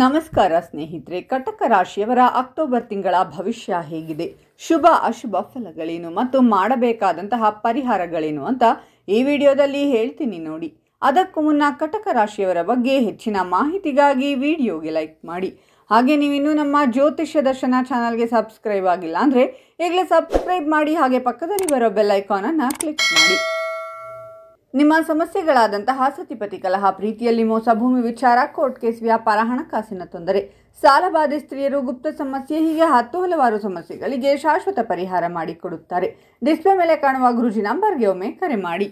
ನಮಸ್ಕಾರ ಸ್ನೇಹಿತರೆ, ಕಟಕ ರಾಶಿಯವರ ಅಕ್ಟೋಬರ್ ತಿಂಗಳ ಭವಿಷ್ಯ ಹೇಗಿದೆ, ಶುಭ ಅಶುಭ ಫಲಗಳೇನು ಮತ್ತು ಮಾಡಬೇಕಾದಂತಹ ಪರಿಹಾರಗಳೇನು ಅಂತ ಈ ವಿಡಿಯೋದಲ್ಲಿ ಹೇಳ್ತೀನಿ ನೋಡಿ. ಅದಕ್ಕೂ ಮುನ್ನ ಕಟಕ ರಾಶಿಯವರ ಬಗ್ಗೆ ಹೆಚ್ಚಿನ ಮಾಹಿತಿಗಾಗಿ ವಿಡಿಯೋಗೆ ಲೈಕ್ ಮಾಡಿ. ಹಾಗೆ ನೀವಿನ್ನೂ ನಮ್ಮ ಜ್ಯೋತಿಷ್ಯ ದರ್ಶನ ಚಾನಲ್ಗೆ ಸಬ್ಸ್ಕ್ರೈಬ್ ಆಗಿಲ್ಲ ಅಂದರೆ ಈಗಲೇ ಸಬ್ಸ್ಕ್ರೈಬ್ ಮಾಡಿ. ಹಾಗೆ ಪಕ್ಕದಲ್ಲಿ ಬರೋ ಬೆಲ್ ಐಕಾನನ್ನು ಕ್ಲಿಕ್ ಮಾಡಿ. ನಿಮ್ಮ ಸಮಸ್ಯೆಗಳಾದಂತಹ ಸತಿಪತಿ ಕಲಹ, ಪ್ರೀತಿಯಲ್ಲಿ ಮೋಸ, ಭೂಮಿ ವಿಚಾರ, ಕೋರ್ಟ್ ಕೇಸ್, ವ್ಯಾಪಾರ, ಹಣಕಾಸಿನ ತೊಂದರೆ, ಸಾಲಬಾಧೆ, ಸ್ತ್ರೀಯರು, ಗುಪ್ತ ಸಮಸ್ಯೆ, ಹೀಗೆ ಹಲವಾರು ಸಮಸ್ಯೆಗಳಿಗೆ ಶಾಶ್ವತ ಪರಿಹಾರ ಮಾಡಿಕೊಡುತ್ತಾರೆ. ಡಿಸ್ಪ್ಲೇ ಮೇಲೆ ಕಾಣುವ ಗುರುಜಿ ನಂಬರ್ಗೆ ಒಮ್ಮೆ ಕರೆ ಮಾಡಿ.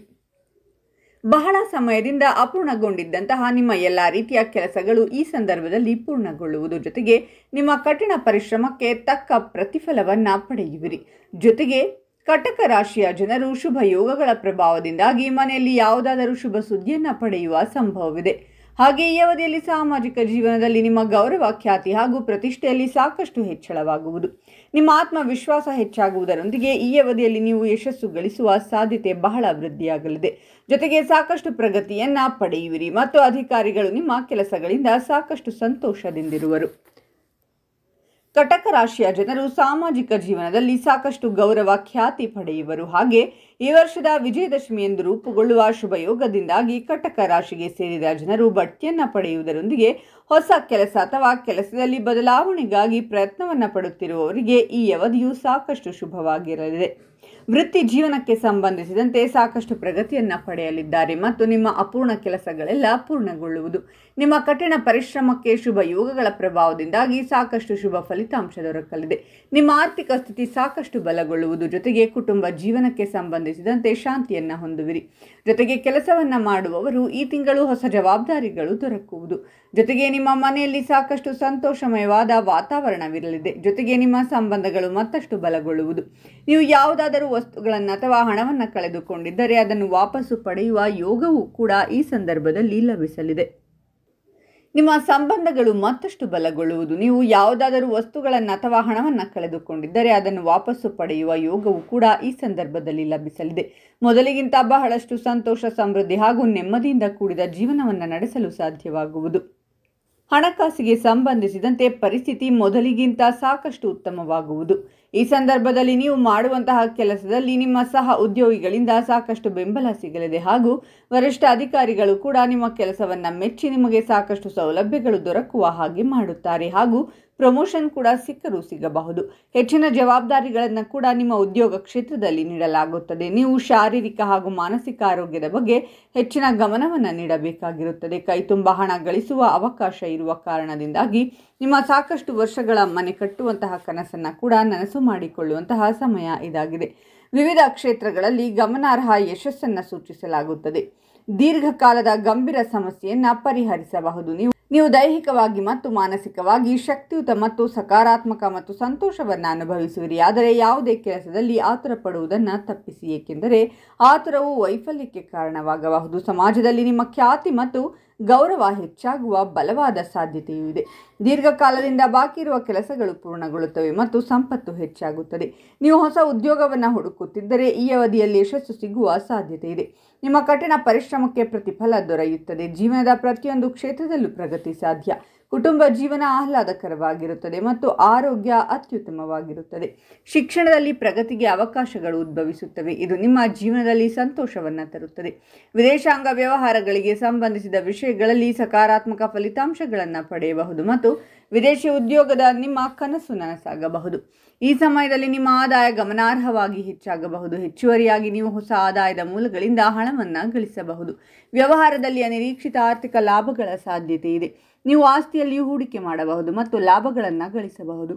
ಬಹಳ ಸಮಯದಿಂದ ಅಪೂರ್ಣಗೊಂಡಿದ್ದಂತಹ ನಿಮ್ಮ ಎಲ್ಲ ರೀತಿಯ ಕೆಲಸಗಳು ಈ ಸಂದರ್ಭದಲ್ಲಿ ಪೂರ್ಣಗೊಳ್ಳುವುದು. ಜೊತೆಗೆ ನಿಮ್ಮ ಕಠಿಣ ಪರಿಶ್ರಮಕ್ಕೆ ತಕ್ಕ ಪ್ರತಿಫಲವನ್ನ ಪಡೆಯುವಿರಿ. ಜೊತೆಗೆ ಕಟಕ ರಾಶಿಯ ಜನರು ಶುಭ ಯೋಗಗಳ ಪ್ರಭಾವದಿಂದಾಗಿ ಮನೆಯಲ್ಲಿ ಯಾವುದಾದರೂ ಶುಭ ಸುದ್ದಿಯನ್ನು ಪಡೆಯುವ ಸಂಭವವಿದೆ. ಹಾಗೆ ಈ ಅವಧಿಯಲ್ಲಿ ಸಾಮಾಜಿಕ ಜೀವನದಲ್ಲಿ ನಿಮ್ಮ ಗೌರವ, ಖ್ಯಾತಿ ಹಾಗೂ ಪ್ರತಿಷ್ಠೆಯಲ್ಲಿ ಸಾಕಷ್ಟು ಹೆಚ್ಚಳವಾಗುವುದು. ನಿಮ್ಮ ಆತ್ಮವಿಶ್ವಾಸ ಹೆಚ್ಚಾಗುವುದರೊಂದಿಗೆ ಈ ಅವಧಿಯಲ್ಲಿ ನೀವು ಯಶಸ್ಸು ಗಳಿಸುವ ಸಾಧ್ಯತೆ ಬಹಳ ವೃದ್ಧಿಯಾಗಲಿದೆ. ಜೊತೆಗೆ ಸಾಕಷ್ಟು ಪ್ರಗತಿಯನ್ನ ಪಡೆಯುವಿರಿ ಮತ್ತು ಅಧಿಕಾರಿಗಳು ನಿಮ್ಮ ಕೆಲಸಗಳಿಂದ ಸಾಕಷ್ಟು ಸಂತೋಷದಿಂದಿರುವರು. ಕಟಕ ರಾಶಿಯ ಜನರು ಸಾಮಾಜಿಕ ಜೀವನದಲ್ಲಿ ಸಾಕಷ್ಟು ಗೌರವ, ಖ್ಯಾತಿ ಪಡೆಯುವರು. ಹಾಗೆ ಈ ವರ್ಷದ ವಿಜಯದಶಮಿಯಂದು ರೂಪುಗೊಳ್ಳುವ ಶುಭ ಯೋಗದಿಂದಾಗಿ ಕಟಕ ರಾಶಿಗೆ ಸೇರಿದ ಜನರು ಬಡ್ತಿಯನ್ನು ಪಡೆಯುವುದರೊಂದಿಗೆ ಹೊಸ ಕೆಲಸ ಅಥವಾ ಕೆಲಸದಲ್ಲಿ ಬದಲಾವಣೆಗಾಗಿ ಪ್ರಯತ್ನವನ್ನು ಪಡುತ್ತಿರುವವರಿಗೆ ಈ ಅವಧಿಯು ಸಾಕಷ್ಟು ಶುಭವಾಗಿರಲಿದೆ. ವೃತ್ತಿ ಜೀವನಕ್ಕೆ ಸಂಬಂಧಿಸಿದಂತೆ ಸಾಕಷ್ಟು ಪ್ರಗತಿಯನ್ನು ಪಡೆಯಲಿದ್ದಾರೆ ಮತ್ತು ನಿಮ್ಮ ಅಪೂರ್ಣ ಕೆಲಸಗಳೆಲ್ಲ ಪೂರ್ಣಗೊಳ್ಳುವುದು. ನಿಮ್ಮ ಕಠಿಣ ಪರಿಶ್ರಮಕ್ಕೆ ಶುಭ ಯೋಗಗಳ ಪ್ರಭಾವದಿಂದಾಗಿ ಸಾಕಷ್ಟು ಶುಭ ಫಲಿತಾಂಶ ದೊರಕಲಿದೆ. ನಿಮ್ಮ ಆರ್ಥಿಕ ಸ್ಥಿತಿ ಸಾಕಷ್ಟು ಬಲಗೊಳ್ಳುವುದು. ಜೊತೆಗೆ ಕುಟುಂಬ ಜೀವನಕ್ಕೆ ಸಂಬಂಧಿಸಿದಂತೆ ಶಾಂತಿಯನ್ನು ಹೊಂದುವಿರಿ. ಜೊತೆಗೆ ಕೆಲಸವನ್ನ ಮಾಡುವವರು ಈ ತಿಂಗಳು ಹೊಸ ಜವಾಬ್ದಾರಿಗಳು ದೊರಕುವುದು. ಜೊತೆಗೆ ನಿಮ್ಮ ಮನೆಯಲ್ಲಿ ಸಾಕಷ್ಟು ಸಂತೋಷಮಯವಾದ ವಾತಾವರಣವಿರಲಿದೆ. ಜೊತೆಗೆ ನಿಮ್ಮ ಸಂಬಂಧಗಳು ಮತ್ತಷ್ಟು ಬಲಗೊಳ್ಳುವುದು. ನೀವು ಯಾವುದಾದರೂ ವಸ್ತುಗಳನ್ನು ಅಥವಾ ಹಣವನ್ನು ಕಳೆದುಕೊಂಡಿದ್ದರೆ ಅದನ್ನು ವಾಪಸ್ಸು ಪಡೆಯುವ ಯೋಗವೂ ಕೂಡ ಈ ಸಂದರ್ಭದಲ್ಲಿ ಲಭಿಸಲಿದೆ. ನಿಮ್ಮ ಸಂಬಂಧಗಳು ಮತ್ತಷ್ಟು ಬಲಗೊಳ್ಳುವುದು. ನೀವು ಯಾವುದಾದರೂ ವಸ್ತುಗಳನ್ನು ಅಥವಾ ಹಣವನ್ನು ಕಳೆದುಕೊಂಡಿದ್ದರೆ ಅದನ್ನು ವಾಪಸ್ಸು ಪಡೆಯುವ ಯೋಗವೂ ಕೂಡ ಈ ಸಂದರ್ಭದಲ್ಲಿ ಲಭಿಸಲಿದೆ. ಮೊದಲಿಗಿಂತ ಬಹಳಷ್ಟು ಸಂತೋಷ, ಸಮೃದ್ಧಿ ಹಾಗೂ ನೆಮ್ಮದಿಯಿಂದ ಕೂಡಿದ ಜೀವನವನ್ನು ನಡೆಸಲು ಸಾಧ್ಯವಾಗುವುದು. ಹಣಕಾಸಿಗೆ ಸಂಬಂಧಿಸಿದಂತೆ ಪರಿಸ್ಥಿತಿ ಮೊದಲಿಗಿಂತ ಸಾಕಷ್ಟು ಉತ್ತಮವಾಗುವುದು. ಈ ಸಂದರ್ಭದಲ್ಲಿ ನೀವು ಮಾಡುವಂತಹ ಕೆಲಸದಲ್ಲಿ ನಿಮ್ಮ ಸಹ ಉದ್ಯೋಗಿಗಳಿಂದ ಸಾಕಷ್ಟು ಬೆಂಬಲ ಸಿಗಲಿದೆ ಹಾಗೂ ವರಿಷ್ಠ ಅಧಿಕಾರಿಗಳು ಕೂಡ ನಿಮ್ಮ ಕೆಲಸವನ್ನು ಮೆಚ್ಚಿ ನಿಮಗೆ ಸಾಕಷ್ಟು ಸೌಲಭ್ಯಗಳು ದೊರಕುವ ಹಾಗೆ ಮಾಡುತ್ತಾರೆ ಹಾಗೂ ಪ್ರಮೋಷನ್ ಕೂಡ ಸಿಕ್ಕರೂ ಸಿಗಬಹುದು. ಹೆಚ್ಚಿನ ಜವಾಬ್ದಾರಿಗಳನ್ನು ಕೂಡ ನಿಮ್ಮ ಉದ್ಯೋಗ ಕ್ಷೇತ್ರದಲ್ಲಿ ನೀಡಲಾಗುತ್ತದೆ. ನೀವು ಶಾರೀರಿಕ ಹಾಗೂ ಮಾನಸಿಕ ಆರೋಗ್ಯದ ಬಗ್ಗೆ ಹೆಚ್ಚಿನ ಗಮನವನ್ನು ನೀಡಬೇಕಾಗಿರುತ್ತದೆ. ಕೈತುಂಬ ಹಣ ಗಳಿಸುವ ಅವಕಾಶ ಇರುವ ಕಾರಣದಿಂದಾಗಿ ನಿಮ್ಮ ಸಾಕಷ್ಟು ವರ್ಷಗಳ ಮನೆ ಕಟ್ಟುವಂತಹ ಕನಸನ್ನು ಕೂಡ ನನಸು ಮಾಡಿಕೊಳ್ಳುವಂತಹ ಸಮಯ ಇದಾಗಿದೆ. ವಿವಿಧ ಕ್ಷೇತ್ರಗಳಲ್ಲಿ ಗಮನಾರ್ಹ ಯಶಸ್ಸನ್ನು ಸೂಚಿಸಲಾಗುತ್ತದೆ. ದೀರ್ಘಕಾಲದ ಗಂಭೀರ ಸಮಸ್ಯೆಯನ್ನು ಪರಿಹರಿಸಬಹುದು. ನೀವು ದೈಹಿಕವಾಗಿ ಮತ್ತು ಮಾನಸಿಕವಾಗಿ ಶಕ್ತಿಯುತ ಮತ್ತು ಸಕಾರಾತ್ಮಕ ಮತ್ತು ಸಂತೋಷವನ್ನು ಅನುಭವಿಸುವಿರಿ. ಆದರೆ ಯಾವುದೇ ಕೆಲಸದಲ್ಲಿ ಆತುರ ಪಡುವುದನ್ನು ತಪ್ಪಿಸಿ, ಏಕೆಂದರೆ ಆತುರವು ವೈಫಲ್ಯಕ್ಕೆ ಕಾರಣವಾಗಬಹುದು. ಸಮಾಜದಲ್ಲಿ ನಿಮ್ಮ ಖ್ಯಾತಿ ಮತ್ತು ಗೌರವ ಹೆಚ್ಚಾಗುವ ಬಲವಾದ ಸಾಧ್ಯತೆಯೂ ಇದೆ. ದೀರ್ಘಕಾಲದಿಂದ ಬಾಕಿ ಇರುವ ಕೆಲಸಗಳು ಪೂರ್ಣಗೊಳ್ಳುತ್ತವೆ ಮತ್ತು ಸಂಪತ್ತು ಹೆಚ್ಚಾಗುತ್ತದೆ. ನೀವು ಹೊಸ ಉದ್ಯೋಗವನ್ನು ಹುಡುಕುತ್ತಿದ್ದರೆ ಈ ಅವಧಿಯಲ್ಲಿ ಯಶಸ್ಸು ಸಿಗುವ ಸಾಧ್ಯತೆ ಇದೆ. ನಿಮ್ಮ ಕಠಿಣ ಪರಿಶ್ರಮಕ್ಕೆ ಪ್ರತಿಫಲ ದೊರೆಯುತ್ತದೆ. ಜೀವನದ ಪ್ರತಿಯೊಂದು ಕ್ಷೇತ್ರದಲ್ಲೂ ಪ್ರಗತಿ ಸಾಧ್ಯ. ಕುಟುಂಬ ಜೀವನ ಆಹ್ಲಾದಕರವಾಗಿರುತ್ತದೆ ಮತ್ತು ಆರೋಗ್ಯ ಅತ್ಯುತ್ತಮವಾಗಿರುತ್ತದೆ. ಶಿಕ್ಷಣದಲ್ಲಿ ಪ್ರಗತಿಗೆ ಅವಕಾಶಗಳು ಉದ್ಭವಿಸುತ್ತವೆ. ಇದು ನಿಮ್ಮ ಜೀವನದಲ್ಲಿ ಸಂತೋಷವನ್ನು ತರುತ್ತದೆ. ವಿದೇಶಾಂಗ ವ್ಯವಹಾರಗಳಿಗೆ ಸಂಬಂಧಿಸಿದ ವಿಷಯಗಳಲ್ಲಿ ಸಕಾರಾತ್ಮಕ ಫಲಿತಾಂಶಗಳನ್ನು ಪಡೆಯಬಹುದು ಮತ್ತು ವಿದೇಶಿ ಉದ್ಯೋಗದ ನಿಮ್ಮ ಕನಸು ನನಸಾಗಬಹುದು. ಈ ಸಮಯದಲ್ಲಿ ನಿಮ್ಮ ಆದಾಯ ಗಮನಾರ್ಹವಾಗಿ ಹೆಚ್ಚಾಗಬಹುದು. ಹೆಚ್ಚುವರಿಯಾಗಿ ನೀವು ಹೊಸ ಆದಾಯದ ಮೂಲಗಳಿಂದ ಹಣವನ್ನು ಗಳಿಸಬಹುದು. ವ್ಯವಹಾರದಲ್ಲಿ ಅನಿರೀಕ್ಷಿತ ಆರ್ಥಿಕ ಲಾಭಗಳ ಸಾಧ್ಯತೆ ಇದೆ. ನೀವು ಆಸ್ತಿಯಲ್ಲಿಯೂ ಹೂಡಿಕೆ ಮಾಡಬಹುದು ಮತ್ತು ಲಾಭಗಳನ್ನು ಗಳಿಸಬಹುದು.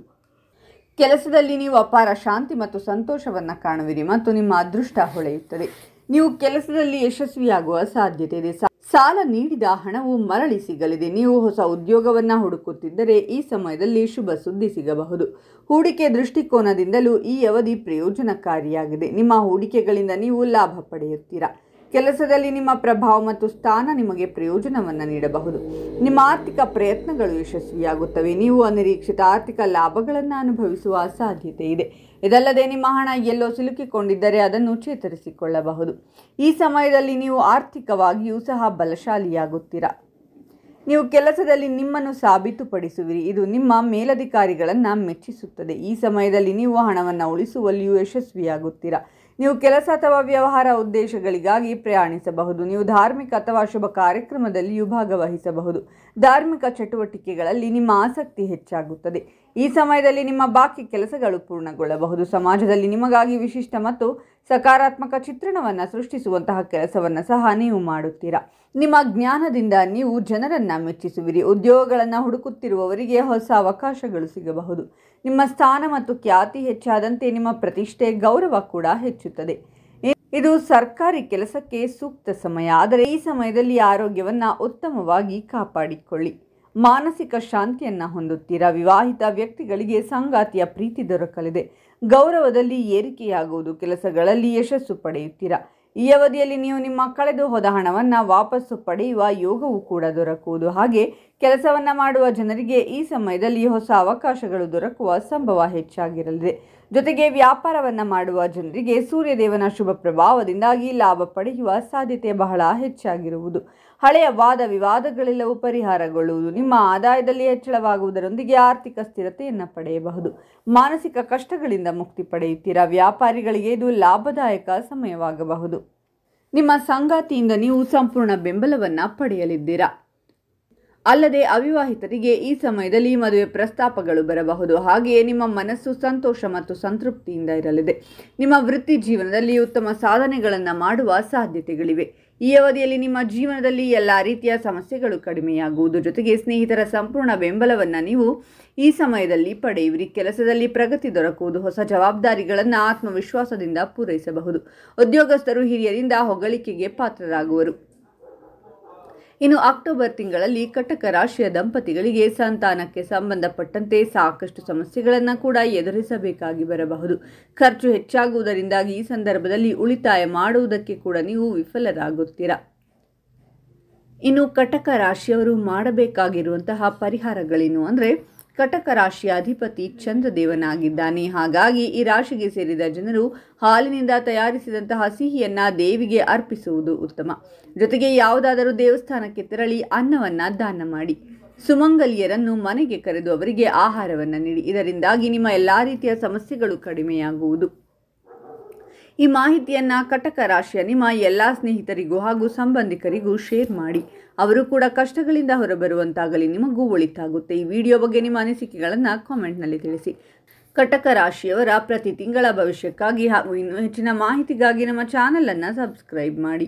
ಕೆಲಸದಲ್ಲಿ ನೀವು ಅಪಾರ ಶಾಂತಿ ಮತ್ತು ಸಂತೋಷವನ್ನು ಕಾಣುವಿರಿ ಮತ್ತು ನಿಮ್ಮ ಅದೃಷ್ಟ ಹೊಳೆಯುತ್ತದೆ. ನೀವು ಕೆಲಸದಲ್ಲಿ ಯಶಸ್ವಿಯಾಗುವ ಸಾಧ್ಯತೆ ಇದೆ. ಸಾಲ ನೀಡಿದ ಹಣವು ಮರಳಿ ಸಿಗಲಿದೆ. ನೀವು ಹೊಸ ಉದ್ಯೋಗವನ್ನು ಹುಡುಕುತ್ತಿದ್ದರೆ ಈ ಸಮಯದಲ್ಲಿ ಶುಭ ಸುದ್ದಿ ಸಿಗಬಹುದು. ಹೂಡಿಕೆ ದೃಷ್ಟಿಕೋನದಿಂದಲೂ ಈ ಅವಧಿ ಪ್ರಯೋಜನಕಾರಿಯಾಗಿದೆ. ನಿಮ್ಮ ಹೂಡಿಕೆಗಳಿಂದ ನೀವು ಲಾಭ ಪಡೆಯುತ್ತೀರಾ. ಕೆಲಸದಲ್ಲಿ ನಿಮ್ಮ ಪ್ರಭಾವ ಮತ್ತು ಸ್ಥಾನ ನಿಮಗೆ ಪ್ರಯೋಜನವನ್ನು ನೀಡಬಹುದು. ನಿಮ್ಮ ಆರ್ಥಿಕ ಪ್ರಯತ್ನಗಳು ಯಶಸ್ವಿಯಾಗುತ್ತವೆ. ನೀವು ಅನಿರೀಕ್ಷಿತ ಆರ್ಥಿಕ ಲಾಭಗಳನ್ನು ಅನುಭವಿಸುವ ಸಾಧ್ಯತೆ ಇದೆ. ಇದಲ್ಲದೆ ನಿಮ್ಮ ಹಣ ಎಲ್ಲೋ ಸಿಲುಕಿಕೊಂಡಿದ್ದರೆ ಅದನ್ನು ಚೇತರಿಸಿಕೊಳ್ಳಬಹುದು. ಈ ಸಮಯದಲ್ಲಿ ನೀವು ಆರ್ಥಿಕವಾಗಿಯೂ ಸಹ ಬಲಶಾಲಿಯಾಗುತ್ತೀರಾ. ನೀವು ಕೆಲಸದಲ್ಲಿ ನಿಮ್ಮನ್ನು ಸಾಬೀತುಪಡಿಸುವಿರಿ. ಇದು ನಿಮ್ಮ ಮೇಲಧಿಕಾರಿಗಳನ್ನು ಮೆಚ್ಚಿಸುತ್ತದೆ. ಈ ಸಮಯದಲ್ಲಿ ನೀವು ಹಣವನ್ನು ಉಳಿಸುವಲ್ಲಿಯೂ ಯಶಸ್ವಿಯಾಗುತ್ತೀರಾ. ನೀವು ಕೆಲಸ ಅಥವಾ ವ್ಯವಹಾರ ಉದ್ದೇಶಗಳಿಗಾಗಿ ಪ್ರಯಾಣಿಸಬಹುದು. ನೀವು ಧಾರ್ಮಿಕ ಅಥವಾ ಶುಭ ಕಾರ್ಯಕ್ರಮದಲ್ಲಿಯೂ ಭಾಗವಹಿಸಬಹುದು. ಧಾರ್ಮಿಕ ಚಟುವಟಿಕೆಗಳಲ್ಲಿ ನಿಮ್ಮ ಆಸಕ್ತಿ ಹೆಚ್ಚಾಗುತ್ತದೆ. ಈ ಸಮಯದಲ್ಲಿ ನಿಮ್ಮ ಬಾಕಿ ಕೆಲಸಗಳು ಪೂರ್ಣಗೊಳ್ಳಬಹುದು. ಸಮಾಜದಲ್ಲಿ ನಿಮಗಾಗಿ ವಿಶಿಷ್ಟ ಮತ್ತು ಸಕಾರಾತ್ಮಕ ಚಿತ್ರಣವನ್ನು ಸೃಷ್ಟಿಸುವಂತಹ ಕೆಲಸವನ್ನು ಸಹ ನೀವು ಮಾಡುತ್ತೀರಾ. ನಿಮ್ಮ ಜ್ಞಾನದಿಂದ ನೀವು ಜನರನ್ನು ಮೆಚ್ಚಿಸುವಿರಿ. ಉದ್ಯೋಗಗಳನ್ನು ಹುಡುಕುತ್ತಿರುವವರಿಗೆ ಹೊಸ ಅವಕಾಶಗಳು ಸಿಗಬಹುದು. ನಿಮ್ಮ ಸ್ಥಾನ ಮತ್ತು ಖ್ಯಾತಿ ಹೆಚ್ಚಾದಂತೆ ನಿಮ್ಮ ಪ್ರತಿಷ್ಠೆ, ಗೌರವ ಕೂಡ ಹೆಚ್ಚುತ್ತದೆ. ಇದು ಸರ್ಕಾರಿ ಕೆಲಸಕ್ಕೆ ಸೂಕ್ತ ಸಮಯ. ಆದರೆ ಈ ಸಮಯದಲ್ಲಿ ಆರೋಗ್ಯವನ್ನು ಉತ್ತಮವಾಗಿ ಕಾಪಾಡಿಕೊಳ್ಳಿ. ಮಾನಸಿಕ ಶಾಂತಿಯನ್ನು ಹೊಂದುತ್ತೀರಾ. ವಿವಾಹಿತ ವ್ಯಕ್ತಿಗಳಿಗೆ ಸಂಗಾತಿಯ ಪ್ರೀತಿ ದೊರಕಲಿದೆ. ಗೌರವದಲ್ಲಿ ಏರಿಕೆಯಾಗುವುದು. ಕೆಲಸಗಳಲ್ಲಿ ಯಶಸ್ಸು ಪಡೆಯುತ್ತೀರಾ. ಈ ಅವಧಿಯಲ್ಲಿ ನೀವು ನಿಮ್ಮ ಕಳೆದು ಹೋದ ಹಣವನ್ನು ವಾಪಸ್ಸು ಪಡೆಯುವ ಯೋಗವೂ ಕೂಡ ದೊರಕುವುದು. ಹಾಗೆ ಕೆಲಸವನ್ನು ಮಾಡುವ ಜನರಿಗೆ ಈ ಸಮಯದಲ್ಲಿ ಹೊಸ ಅವಕಾಶಗಳು ದೊರಕುವ ಸಂಭವ ಹೆಚ್ಚಾಗಿರಲಿದೆ. ಜೊತೆಗೆ ವ್ಯಾಪಾರವನ್ನು ಮಾಡುವ ಜನರಿಗೆ ಸೂರ್ಯದೇವನ ಶುಭ ಪ್ರಭಾವದಿಂದಾಗಿ ಲಾಭ ಪಡೆಯುವ ಸಾಧ್ಯತೆ ಬಹಳ ಹೆಚ್ಚಾಗಿರುವುದು. ಹಳೆಯ ವಾದ ವಿವಾದಗಳೆಲ್ಲವೂ ಪರಿಹಾರಗೊಳ್ಳುವುದು. ನಿಮ್ಮ ಆದಾಯದಲ್ಲಿ ಹೆಚ್ಚಳವಾಗುವುದರೊಂದಿಗೆ ಆರ್ಥಿಕ ಸ್ಥಿರತೆಯನ್ನು ಪಡೆಯಬಹುದು. ಮಾನಸಿಕ ಕಷ್ಟಗಳಿಂದ ಮುಕ್ತಿ ಪಡೆಯುತ್ತೀರಾ. ವ್ಯಾಪಾರಿಗಳಿಗೆ ಇದು ಲಾಭದಾಯಕ ಸಮಯವಾಗಬಹುದು. ನಿಮ್ಮ ಸಂಗಾತಿಯಿಂದ ನೀವು ಸಂಪೂರ್ಣ ಬೆಂಬಲವನ್ನು ಪಡೆಯಲಿದ್ದೀರಾ. ಅಲ್ಲದೆ ಅವಿವಾಹಿತರಿಗೆ ಈ ಸಮಯದಲ್ಲಿ ಮದುವೆ ಪ್ರಸ್ತಾಪಗಳು ಬರಬಹುದು. ಹಾಗೆಯೇ ನಿಮ್ಮ ಮನಸ್ಸು ಸಂತೋಷ ಮತ್ತು ಸಂತೃಪ್ತಿಯಿಂದ ಇರಲಿದೆ. ನಿಮ್ಮ ವೃತ್ತಿ ಜೀವನದಲ್ಲಿ ಉತ್ತಮ ಸಾಧನೆಗಳನ್ನು ಮಾಡುವ ಸಾಧ್ಯತೆಗಳಿವೆ. ಈ ಅವಧಿಯಲ್ಲಿ ನಿಮ್ಮ ಜೀವನದಲ್ಲಿ ಎಲ್ಲ ರೀತಿಯ ಸಮಸ್ಯೆಗಳು ಕಡಿಮೆಯಾಗುವುದು. ಜೊತೆಗೆ ಸ್ನೇಹಿತರ ಸಂಪೂರ್ಣ ಬೆಂಬಲವನ್ನು ನೀವು ಈ ಸಮಯದಲ್ಲಿ ಪಡೆಯುವಿರಿ. ಕೆಲಸದಲ್ಲಿ ಪ್ರಗತಿ ದೊರಕುವುದು. ಹೊಸ ಜವಾಬ್ದಾರಿಗಳನ್ನು ಆತ್ಮವಿಶ್ವಾಸದಿಂದ ಪೂರೈಸಬಹುದು. ಉದ್ಯೋಗಸ್ಥರು ಹಿರಿಯರಿಂದ ಹೊಗಳಿಕೆಗೆ ಪಾತ್ರರಾಗುವರು. ಇನ್ನು ಅಕ್ಟೋಬರ್ ತಿಂಗಳಲ್ಲಿ ಕಟಕ ರಾಶಿಯ ದಂಪತಿಗಳಿಗೆ ಸಂತಾನಕ್ಕೆ ಸಂಬಂಧಪಟ್ಟಂತೆ ಸಾಕಷ್ಟು ಸಮಸ್ಯೆಗಳನ್ನು ಕೂಡ ಎದುರಿಸಬೇಕಾಗಿ ಬರಬಹುದು. ಖರ್ಚು ಹೆಚ್ಚಾಗುವುದರಿಂದಾಗಿ ಈ ಸಂದರ್ಭದಲ್ಲಿ ಉಳಿತಾಯ ಮಾಡುವುದಕ್ಕೆ ಕೂಡ ನೀವು ವಿಫಲರಾಗುತ್ತೀರಾ. ಇನ್ನು ಕಟಕ ರಾಶಿಯವರು ಮಾಡಬೇಕಾಗಿರುವಂತಹ ಪರಿಹಾರಗಳೇನು ಅಂದರೆ, ಕಟಕ ರಾಶಿಯ ಅಧಿಪತಿ ಚಂದ್ರದೇವನಾಗಿದ್ದಾನೆ. ಹಾಗಾಗಿ ಈ ರಾಶಿಗೆ ಸೇರಿದ ಜನರು ಹಾಲಿನಿಂದ ತಯಾರಿಸಿದಂತಹ ಸಿಹಿಯನ್ನು ದೇವಿಗೆ ಅರ್ಪಿಸುವುದು ಉತ್ತಮ. ಜೊತೆಗೆ ಯಾವುದಾದರೂ ದೇವಸ್ಥಾನಕ್ಕೆ ತೆರಳಿ ಅನ್ನವನ್ನು ದಾನ ಮಾಡಿ. ಸುಮಂಗಲಿಯರನ್ನು ಮನೆಗೆ ಕರೆದು ಅವರಿಗೆ ಆಹಾರವನ್ನು ನೀಡಿ. ಇದರಿಂದಾಗಿ ನಿಮ್ಮ ಎಲ್ಲ ರೀತಿಯ ಸಮಸ್ಯೆಗಳು ಕಡಿಮೆಯಾಗುವುದು. ಈ ಮಾಹಿತಿಯನ್ನು ಕಟಕ ರಾಶಿಯ ನಿಮ್ಮ ಎಲ್ಲ ಸ್ನೇಹಿತರಿಗೂ ಹಾಗೂ ಸಂಬಂಧಿಕರಿಗೂ ಶೇರ್ ಮಾಡಿ. ಅವರು ಕೂಡ ಕಷ್ಟಗಳಿಂದ ಹೊರಬರುವಂತಾಗಲಿ. ನಿಮಗೂ ಒಳಿತಾಗುತ್ತೆ. ಈ ವಿಡಿಯೋ ಬಗ್ಗೆ ನಿಮ್ಮ ಅನಿಸಿಕೆಗಳನ್ನು ಕಾಮೆಂಟ್ನಲ್ಲಿ ತಿಳಿಸಿ. ಕಟಕ ರಾಶಿಯವರ ಪ್ರತಿ ತಿಂಗಳ ಭವಿಷ್ಯಕ್ಕಾಗಿ ಹಾಗೂ ಇನ್ನೂ ಹೆಚ್ಚಿನ ಮಾಹಿತಿಗಾಗಿ ನಮ್ಮ ಚಾನಲನ್ನು ಸಬ್ಸ್ಕ್ರೈಬ್ ಮಾಡಿ.